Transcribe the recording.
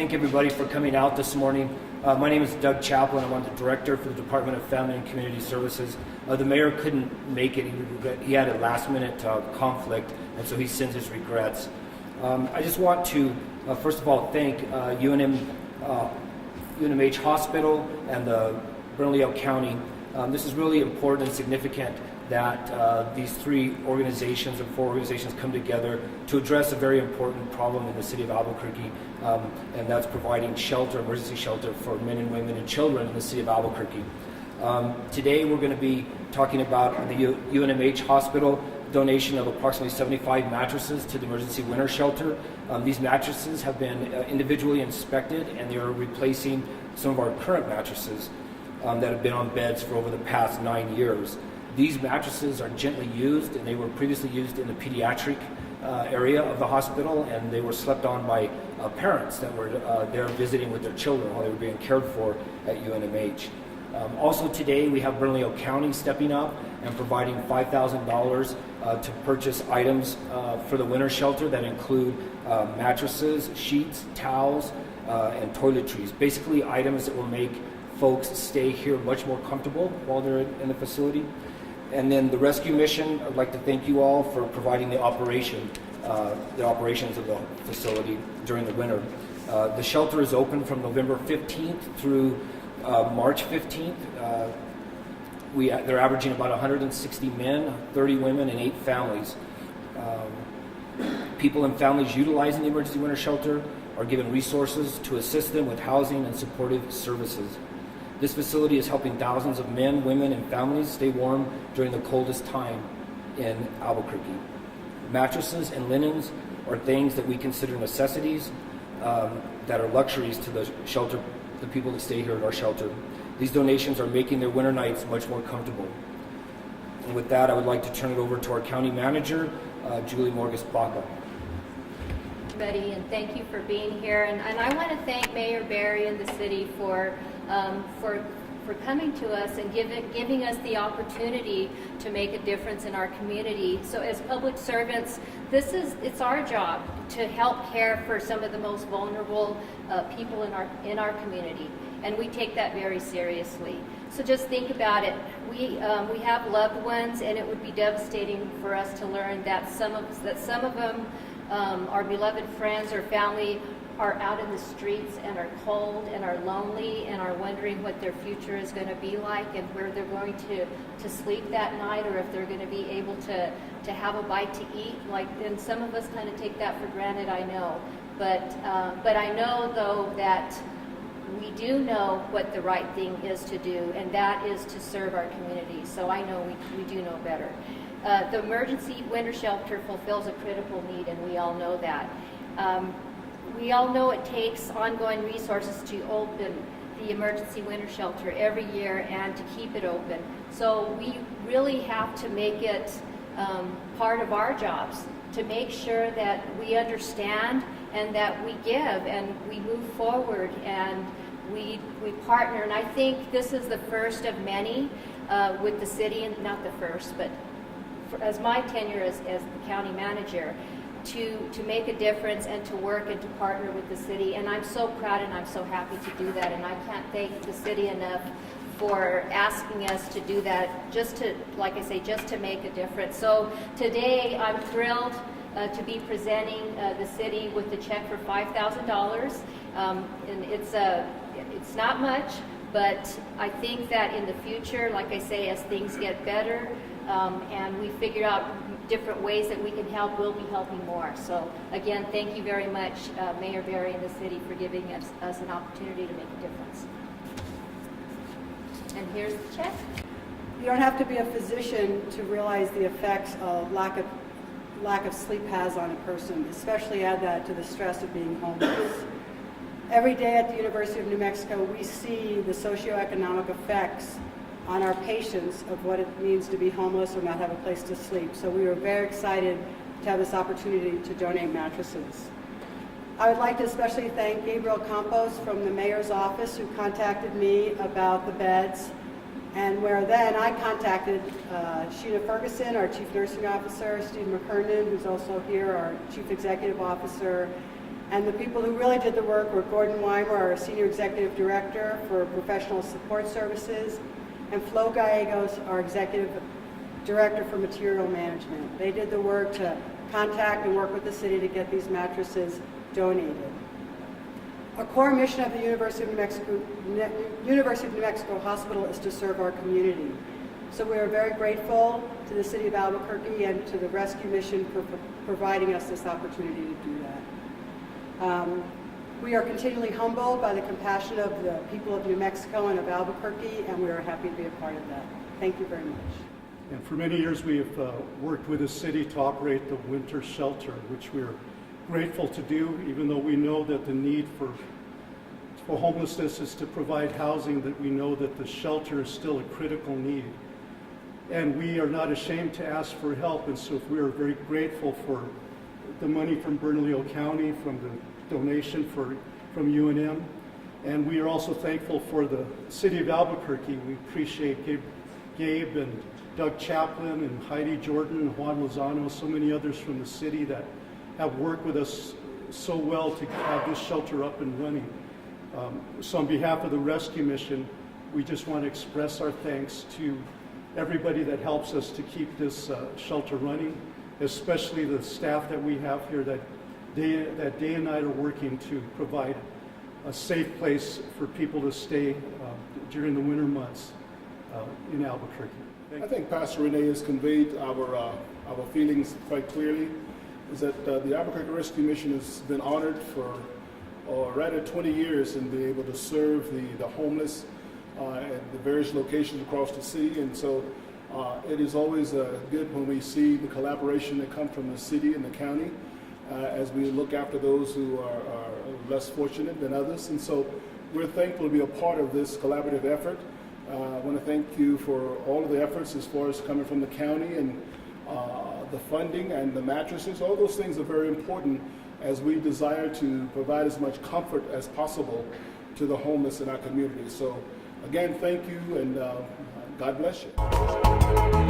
thank everybody for coming out this morning. My name is Doug Chaplin. I'm the director for the Department of Family and Community Services. The mayor couldn't make it. He had a last-minute conflict, and so he sends his regrets. I just want to, first of all, thank UNMH Hospital and the Bernalillo County. This is really important and significant that these three organizations or four organizations come together to address a very important problem in the city of Albuquerque, and that's providing shelter, emergency shelter for men and women and children in the city of Albuquerque. Today we're going to be talking about the UNMH Hospital donation of approximately 75 mattresses to the emergency winter shelter. These mattresses have been individually inspected, and they are replacing some of our current mattresses that have been on beds for over the past 9 years. These mattresses are gently used, and they were previously used in the pediatric area of the hospital, and they were slept on by parents that were there visiting with their children while they were being cared for at UNMH. Also today we have Bernalillo County stepping up and providing $5,000 to purchase items for the winter shelter that include mattresses, sheets, towels, and toiletries. Basically items that will make folks stay here much more comfortable while they're in the facility. And then the rescue mission, I'd like to thank you all for providing the operations of the facility during the winter. The shelter is open from November 15th through March 15th. They're averaging about 160 men, 30 women, and 8 families. People and families utilizing the emergency winter shelter are given resources to assist them with housing and supportive services. This facility is helping thousands of men, women, and families stay warm during the coldest time in Albuquerque. Mattresses and linens are things that we consider necessities that are luxuries to the shelter, the people that stay here at our shelter. These donations are making their winter nights much more comfortable. And with that, I would like to turn it over to our county manager, Julie Morgus-Baca. Everybody, and thank you for being here. And I want to thank Mayor Barry and the city for coming to us and giving us the opportunity to make a difference in our community. So as public servants, it's our job to help care for some of the most vulnerable people in our community, and we take that very seriously. So just think about it. We have loved ones, and it would be devastating for us to learn that some of them, our beloved friends or family, are out in the streets and are cold and are lonely and are wondering what their future is going to be like and where they're going to sleep that night, or if they're going to be able to have a bite to eat. And some of us kind of take that for granted, I know. But I know, though, that we do know what the right thing is to do, and that is to serve our community. So I know we do know better. The emergency winter shelter fulfills a critical need, and we all know that. We all know it takes ongoing resources to open the emergency winter shelter every year and to keep it open. So we really have to make it part of our jobs to make sure that we understand and that we give and we move forward and we partner. And I think this is the first of many with the city, and not the first, but as my tenure as the county manager, to make a difference and to work and to partner with the city. And I'm so proud and I'm so happy to do that. And I can't thank the city enough for asking us to do that, just to, like I say, just to make a difference. So today I'm thrilled to be presenting the city with a check for $5,000. And it's not much, but I think that in the future, like I say, as things get better, and we figured out different ways that we can help, we'll be helping more. So again, thank you very much, Mayor Barry and the city, for giving us an opportunity to make a difference. And here's the check. You don't have to be a physician to realize the effects of lack of sleep has on a person, especially add that to the stress of being homeless. Every day at the University of New Mexico, we see the socioeconomic effects on our patients of what it means to be homeless or not have a place to sleep. So we were very excited to have this opportunity to donate mattresses. I would like to especially thank Gabriel Campos from the mayor's office, who contacted me about the beds, and where then I contacted Sheena Ferguson, our chief nursing officer, Steve McKernan, who's also here, our chief executive officer, And the people who really did the work were Gordon Weimer, our Senior Executive Director for Professional Support Services, and Flo Gallegos, our Executive Director for Material Management. They did the work to contact and work with the city to get these mattresses donated. A core mission of the University of New Mexico Hospital is to serve our community. So we are very grateful to the City of Albuquerque and to the rescue mission for providing us this opportunity to do that. We are continually humbled by the compassion of the people of New Mexico and of Albuquerque, and we are happy to be a part of that. Thank you very much. And for many years we have worked with the city to operate the winter shelter, which we're grateful to do, even though we know that the need for homelessness is to provide housing, that we know that the shelter is still a critical need. And we are not ashamed to ask for help, and so we are very grateful for the money from Bernalillo County, from the donation from UNM, and we are also thankful for the City of Albuquerque. We appreciate Gabe and Doug Chaplin and Heidi Jordan and Juan Lozano, so many others from the city that have worked with us so well to have this shelter up and running. So on behalf of the rescue mission, we just want to express our thanks to everybody that helps us to keep this shelter running, especially the staff that we have here that day and night are working to provide a safe place for people to stay during the winter months in Albuquerque. I think Pastor Renee has conveyed our feelings quite clearly, is that the Albuquerque Rescue Mission has been honored for rather 20 years in being able to serve the homeless at the various locations across the city, and so it is always good when we see the collaboration that comes from the city and the county as we look after those who are less fortunate than others, and so we're thankful to be a part of this collaborative effort. I want to thank you for all of the efforts as far as coming from the county and the funding and the mattresses. All those things are very important as we desire to provide as much comfort as possible to the homeless in our community. So again, thank you, and God bless you.